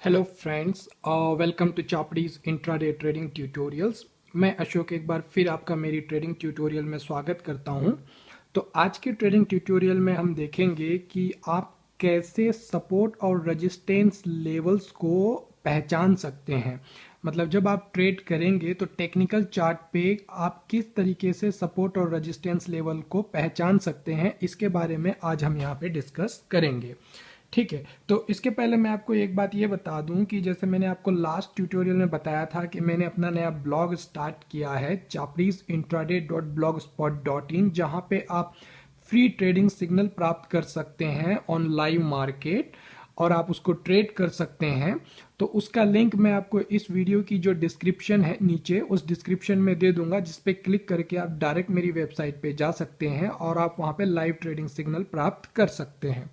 Hello friends, welcome to चापड़ीज intraday trading tutorials. मैं अशोक एक बार फिर आपका मेरी ट्रेडिंग ट्यूटोरियल में स्वागत करता हूं। तो आज के ट्रेडिंग ट्यूटोरियल में हम देखेंगे कि आप कैसे सपोर्ट और रेजिस्टेंस लेवल्स को पहचान सकते हैं। मतलब जब आप ट्रेड करेंगे तो टेक्निकल चार्ट पे आप किस तरीके से सपोर्ट और रेजिस्टेंस लेवल को पहचान सकते हैं, इसके बारे में आज हम यहाँ पे डिस्कस करेंगे। ठीक है, तो इसके पहले मैं आपको एक बात ये बता दूं कि जैसे मैंने आपको लास्ट ट्यूटोरियल में बताया था कि मैंने अपना नया ब्लॉग स्टार्ट किया है chaprizintraday.blogspot.in, जहां पे आप फ्री ट्रेडिंग सिग्नल प्राप्त कर सकते हैं ऑन लाइव मार्केट और आप उसको ट्रेड कर सकते हैं। तो उसका लिंक मैं आपको इस वीडियो की जो डिस्क्रिप्शन है नीचे उस डिस्क्रिप्शन में दे दूंगा, जिस पे क्लिक करके आप डायरेक्ट मेरी वेबसाइट पे जा सकते हैं और आप वहां पे लाइव ट्रेडिंग सिग्नल प्राप्त कर सकते हैं।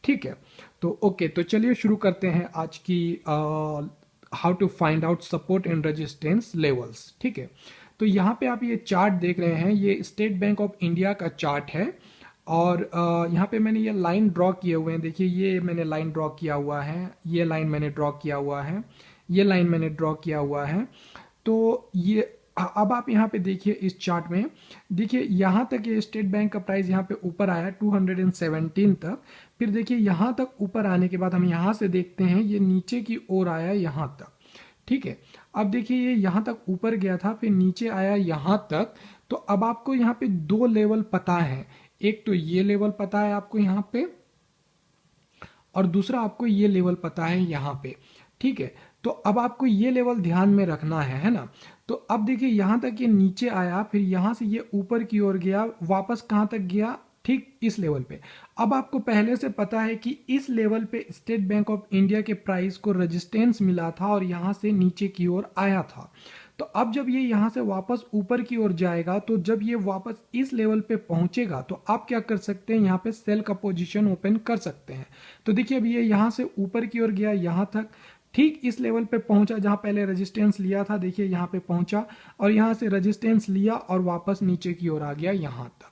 ठीक है, तो ओके, तो चलिए शुरू करते हैं आज की how to find out support and resistance levels. ठीक है, तो यहाँ पे आप ये चार्ट देख रहे हैं, ये स्टेट बैंक ऑफ इंडिया का चार्ट है और यहाँ पे मैंने ये लाइन ड्रॉ किए हुए हैं। देखिए, ये मैंने लाइन ड्रॉ किया हुआ है, ये लाइन मैंने ड्रॉ किया हुआ है, ये लाइन मैंने ड्रॉ किया हुआ है। तो ये अब आप यहाँ पे देखिए, इस चार्ट में देखिए यहाँ तक ये स्टेट बैंक का प्राइस यहाँ पे ऊपर आया 217 तक। फिर देखिए यहाँ तक ऊपर आने के बाद हम यहाँ से देखते हैं ये नीचे की ओर आया यहाँ तक। ठीक है, अब देखिए ये यहाँ तक ऊपर गया था, फिर नीचे आया यहाँ तक। तो अब आपको यहाँ पे दो लेवल पता है, एक तो ये लेवल पता है आपको यहाँ पे, और दूसरा आपको ये लेवल पता है यहाँ पे। ठीक है, तो अब आपको ये लेवल ध्यान में रखना है ना। तो अब देखिए यहाँ तक ये नीचे आया, फिर यहाँ से ये ऊपर की ओर गया, वापस कहाँ तक गया, ठीक इस लेवल पे। अब आपको पहले से पता है कि इस लेवल पे स्टेट बैंक ऑफ इंडिया के प्राइस को रेजिस्टेंस मिला था और यहाँ से नीचे की ओर आया था। तो अब जब ये यहाँ से वापस ऊपर की ओर जाएगा, तो जब ये वापस इस लेवल पे पहुंचेगा तो आप क्या कर सकते हैं, यहाँ पे सेल का पोजीशन ओपन कर सकते हैं। तो देखिए अब ये यहाँ से ऊपर की ओर गया यहाँ तक, ठीक इस लेवल पे पहुंचा जहां पहले रेजिस्टेंस लिया था। देखिए यहाँ पे पहुंचा और यहाँ से रेजिस्टेंस लिया और वापस नीचे की ओर आ गया यहाँ तक।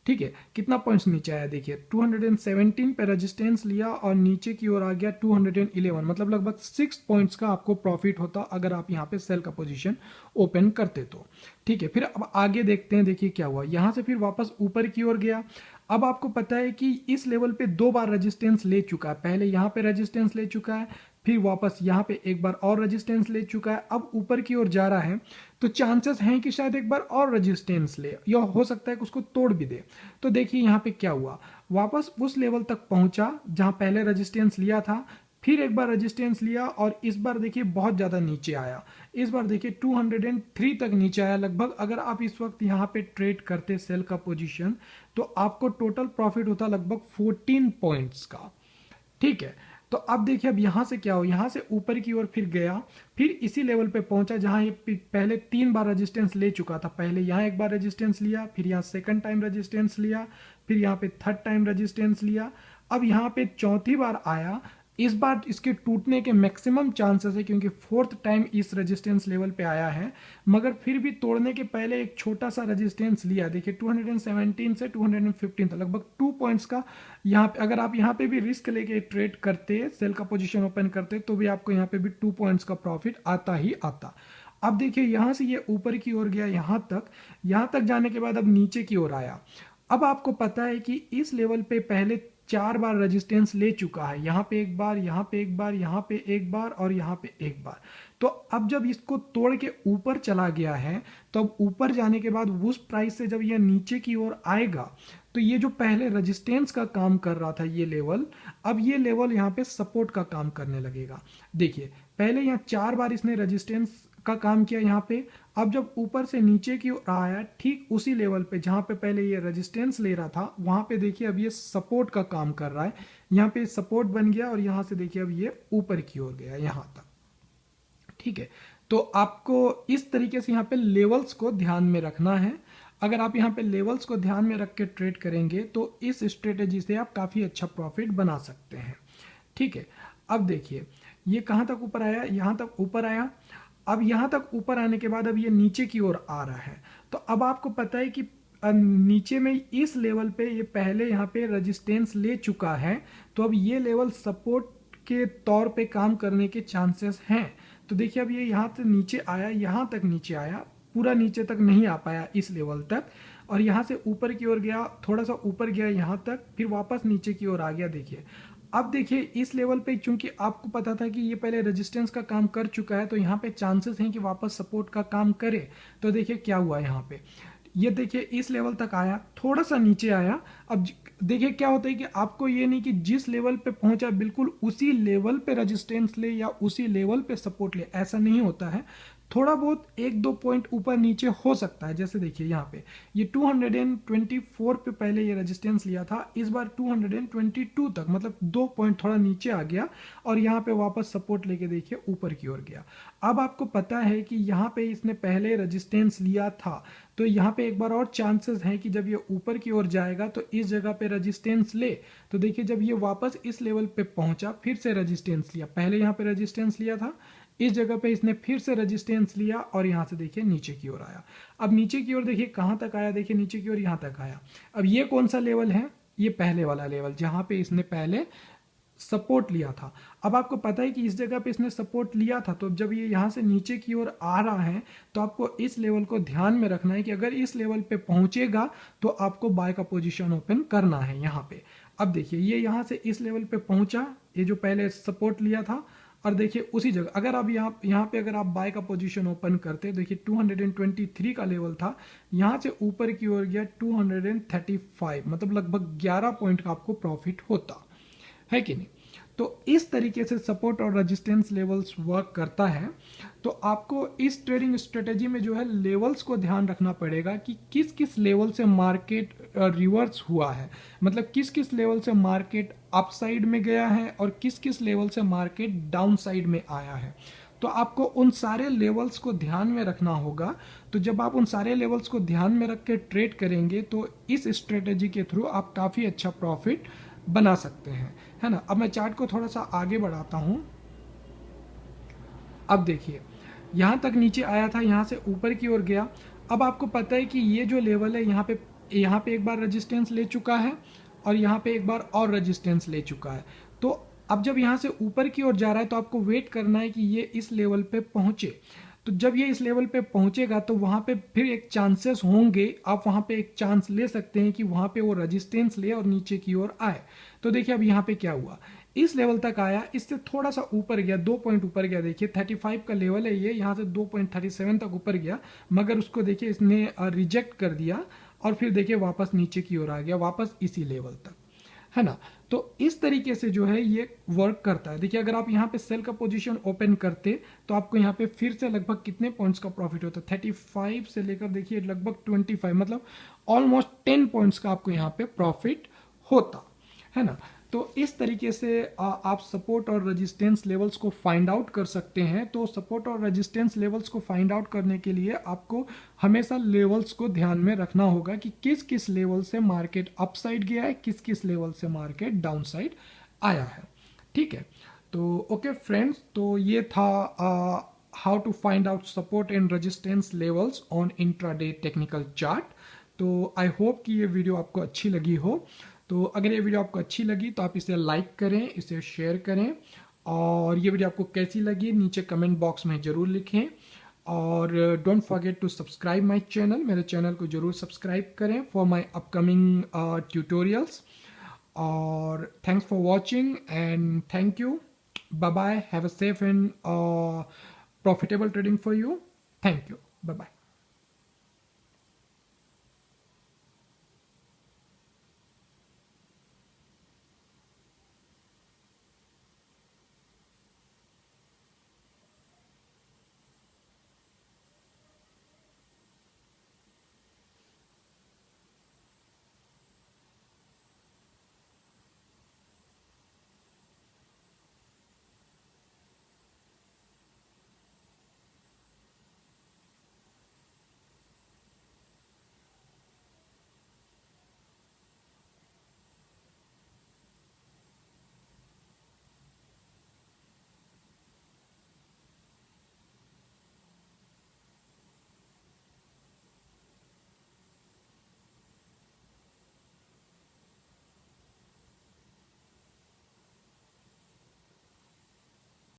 ठीक है, कितना पॉइंट्स नीचे आया, देखिए 217 पे रेजिस्टेंस लिया और नीचे की ओर आ गया 211, मतलब लगभग 6 पॉइंट्स का आपको प्रॉफिट होता अगर आप यहाँ पे सेल का पोजीशन ओपन करते तो। ठीक है, फिर अब आगे देखते हैं, देखिए क्या हुआ, यहाँ से फिर वापस ऊपर की ओर गया। अब आपको पता है कि इस लेवल पे दो बार रेजिस्टेंस ले चुका है, पहले यहाँ पे रेजिस्टेंस ले चुका है, फिर वापस यहाँ पे एक बार और रेजिस्टेंस ले चुका है। अब ऊपर की ओर जा रहा है तो चांसेस हैं कि शायद एक बार और रेजिस्टेंस ले, या हो सकता है कि उसको तोड़ भी दे। तो देखिए यहाँ पे क्या हुआ, वापस उस लेवल तक पहुंचा जहां पहले रेजिस्टेंस लिया था, फिर एक बार रेजिस्टेंस लिया और इस बार देखिए बहुत ज्यादा नीचे आया। इस बार देखिए 203 तक नीचे आया लगभग। अगर आप इस वक्त यहाँ पे ट्रेड करते सेल का पोजीशन, तो आपको टोटल प्रॉफिट होता लगभग 14 पॉइंट्स का। ठीक है, तो अब देखिए अब यहां से क्या हो, यहां से ऊपर की ओर फिर गया, फिर इसी लेवल पे पहुंचा जहां ये पहले 3 बार रेजिस्टेंस ले चुका था। पहले यहां एक बार रेजिस्टेंस लिया, फिर यहां सेकंड टाइम रेजिस्टेंस लिया, फिर यहां पे थर्ड टाइम रेजिस्टेंस लिया, अब यहां पे चौथी बार आया। इस बार इसके टूटने के मैक्सिमम चांसेस है क्योंकि फोर्थ टाइम इस रेजिस्टेंस लेवल पे आया है, मगर फिर भी तोड़ने के पहले एक छोटा सा रेजिस्टेंस लिया। देखिए 217 से 215 था, लगभग 2 पॉइंट्स का। यहाँ पे अगर आप यहाँ पे भी रिस्क लेके ट्रेड करते, सेल का पोजीशन ओपन करते, तो भी आपको यहाँ पे भी 2 पॉइंट्स का प्रॉफिट आता ही आता। अब देखिए यहाँ से ये ऊपर की ओर गया यहाँ तक जाने के बाद अब नीचे की ओर आया। अब आपको पता है कि इस लेवल पे पहले 4 बार रेजिस्टेंस ले चुका है, यहाँ पे एक बार, यहाँ पे एक बार, यहाँ पे एक बार और यहाँ पे एक बार। तो अब जब इसको तोड़ के ऊपर चला गया है, तो अब ऊपर जाने के बाद उस प्राइस से जब यह नीचे की ओर आएगा, तो ये जो पहले रेजिस्टेंस का काम कर रहा था ये लेवल, अब ये लेवल यहाँ पे सपोर्ट का काम करने लगेगा। देखिए पहले यहाँ 4 बार इसने रेजिस्टेंस का काम किया यहाँ पे, अब जब ऊपर से नीचे की ओर आया ठीक उसी लेवल पे जहां पे पहले ये रेजिस्टेंस ले रहा था, वहां पे देखिए अब ये सपोर्ट का काम कर रहा है। यहाँ पे सपोर्ट बन गया और यहाँ से देखिए अब ये ऊपर की ओर गया यहाँ तक। ठीक है, तो आपको इस तरीके से यहाँ पे लेवल्स को ध्यान में रखना है। अगर आप यहाँ पे लेवल्स को ध्यान में रख के ट्रेड करेंगे तो इस स्ट्रेटेजी से आप काफी अच्छा प्रॉफिट बना सकते हैं। ठीक है, अब देखिए ये कहाँ तक ऊपर आया, यहाँ तक ऊपर आया। अब यहाँ तक ऊपर आने के बाद अब ये नीचे की ओर आ रहा है। तो अब आपको पता है कि नीचे में इस लेवल पे ये पहले यहाँ पे रेजिस्टेंस ले चुका है, तो अब ये लेवल सपोर्ट के तौर पे काम करने के चांसेस हैं। तो देखिए अब ये यहाँ से नीचे आया, यहाँ तक नीचे आया, पूरा नीचे तक नहीं आ पाया इस लेवल तक, और यहाँ से ऊपर की ओर गया, थोड़ा सा ऊपर गया यहाँ तक, फिर वापस नीचे की ओर आ गया। देखिए अब देखिए इस लेवल पे चूंकि आपको पता था कि ये पहले रेजिस्टेंस का काम कर चुका है, तो यहाँ पे चांसेस हैं कि वापस सपोर्ट का काम करे। तो देखिए क्या हुआ यहाँ पे, ये देखिए इस लेवल तक आया, थोड़ा सा नीचे आया। अब देखिए क्या होता है कि आपको ये नहीं कि जिस लेवल पे पहुंचा बिल्कुल उसी लेवल पे रेजिस्टेंस ले या उसी लेवल पे सपोर्ट ले, ऐसा नहीं होता है। थोड़ा बहुत एक दो पॉइंट ऊपर नीचे हो सकता है। जैसे देखिए यहाँ पे ये 224 पे पहले ये रेजिस्टेंस लिया था, इस बार 222 तक, मतलब 2 पॉइंट थोड़ा नीचे आ गया, और यहाँ पे वापस सपोर्ट लेके देखिए ऊपर की ओर गया। अब आपको पता है कि यहाँ पे इसने पहले रेजिस्टेंस लिया था, तो यहाँ पे एक बार और चांसेस हैं कि जब ये ऊपर की ओर जाएगा तो इस जगह पे रेजिस्टेंस ले। तो देखिए जब ये वापस इस लेवल पे पहुंचा, फिर से रेजिस्टेंस लिया, पहले यहाँ पे रेजिस्टेंस लिया था, इस जगह पे इसने फिर से रेजिस्टेंस लिया, और यहाँ से देखिए नीचे की ओर आया। अब नीचे की ओर देखिए कहाँ तक आया, देखिए नीचे की ओर यहाँ तक आया। अब ये कौन सा लेवल है, ये पहले वाला लेवल जहाँ पे इसने पहले सपोर्ट लिया था। अब आपको पता है कि इस जगह पे इसने सपोर्ट लिया था, तो जब ये यहाँ से नीचे की ओर आ रहा है तो आपको इस लेवल को ध्यान में रखना है कि अगर इस लेवल पे पहुंचेगा तो आपको बाय का पोजीशन ओपन करना है यहाँ पे। अब देखिए ये यहाँ से इस लेवल पे पहुंचा, ये जो पहले सपोर्ट लिया था, और देखिए उसी जगह अगर आप यहाँ पे अगर आप बाय का पोजीशन ओपन करते, देखिए 223 का लेवल था, यहाँ से ऊपर की ओर गया 235, मतलब लगभग 11 पॉइंट का आपको प्रॉफिट होता है कि नहीं। तो इस तरीके से सपोर्ट और रेजिस्टेंस लेवल्स वर्क करता है। तो आपको इस ट्रेडिंग स्ट्रेटेजी में जो है लेवल्स को ध्यान रखना पड़ेगा कि किस किस लेवल से मार्केट रिवर्स हुआ है, मतलब किस किस लेवल से मार्केट अपसाइड में गया है और किस किस लेवल से मार्केट डाउन साइड में आया है। तो आपको उन सारे लेवल्स को ध्यान में रखना होगा। तो जब आप उन सारे लेवल्स को ध्यान में रख के ट्रेड करेंगे तो इस स्ट्रेटेजी के थ्रू आप काफ़ी अच्छा प्रॉफिट बना सकते हैं, है ना। अब मैं चार्ट को थोड़ा सा आगे बढ़ाता हूं। अब देखिए यहां तक नीचे आया था, यहां से ऊपर की ओर गया। अब आपको पता है कि ये जो लेवल है यहाँ पे एक बार रेजिस्टेंस ले चुका है, और यहाँ पे एक बार और रेजिस्टेंस ले चुका है। तो अब जब यहाँ से ऊपर की ओर जा रहा है तो आपको वेट करना है कि ये इस लेवल पे पहुंचे। तो जब ये इस लेवल पे पहुंचेगा तो वहां पे फिर एक चांसेस होंगे, आप वहां पे एक चांस ले सकते हैं कि वहां पे वो रेजिस्टेंस ले और नीचे की ओर आए। तो देखिए अब यहाँ पे क्या हुआ, इस लेवल तक आया, इससे थोड़ा सा ऊपर गया, 2 पॉइंट ऊपर गया। देखिए 35 का लेवल है ये, यहाँ से 2.37 तक ऊपर गया, मगर उसको देखिए इसने रिजेक्ट कर दिया, और फिर देखिए वापस नीचे की ओर आ गया, वापस इसी लेवल तक, है ना। तो इस तरीके से जो है ये वर्क करता है। देखिए अगर आप यहाँ पे सेल का पोजीशन ओपन करते तो आपको यहाँ पे फिर से लगभग कितने पॉइंट्स का प्रॉफिट होता, 35 से लेकर देखिए लगभग 25, मतलब ऑलमोस्ट 10 पॉइंट्स का आपको यहाँ पे प्रॉफिट होता है ना। तो इस तरीके से आप सपोर्ट और रेजिस्टेंस लेवल्स को फाइंड आउट कर सकते हैं। तो सपोर्ट और रेजिस्टेंस लेवल्स को फाइंड आउट करने के लिए आपको हमेशा लेवल्स को ध्यान में रखना होगा कि किस किस लेवल से मार्केट अपसाइड गया है, किस किस लेवल से मार्केट डाउन साइड आया है, ठीक है। तो ओके फ्रेंड्स, तो ये था how to find out support and resistance levels on intraday technical chart. तो आई होप कि ये वीडियो आपको अच्छी लगी हो। तो अगर ये वीडियो आपको अच्छी लगी तो आप इसे लाइक करें, इसे शेयर करें, और ये वीडियो आपको कैसी लगी नीचे कमेंट बॉक्स में ज़रूर लिखें। और don't forget to subscribe my channel, मेरे चैनल को ज़रूर सब्सक्राइब करें फॉर माय अपकमिंग ट्यूटोरियल्स। और thanks for watching and thank you, bye bye, have a safe and profitable trading for you, thank you, bye bye.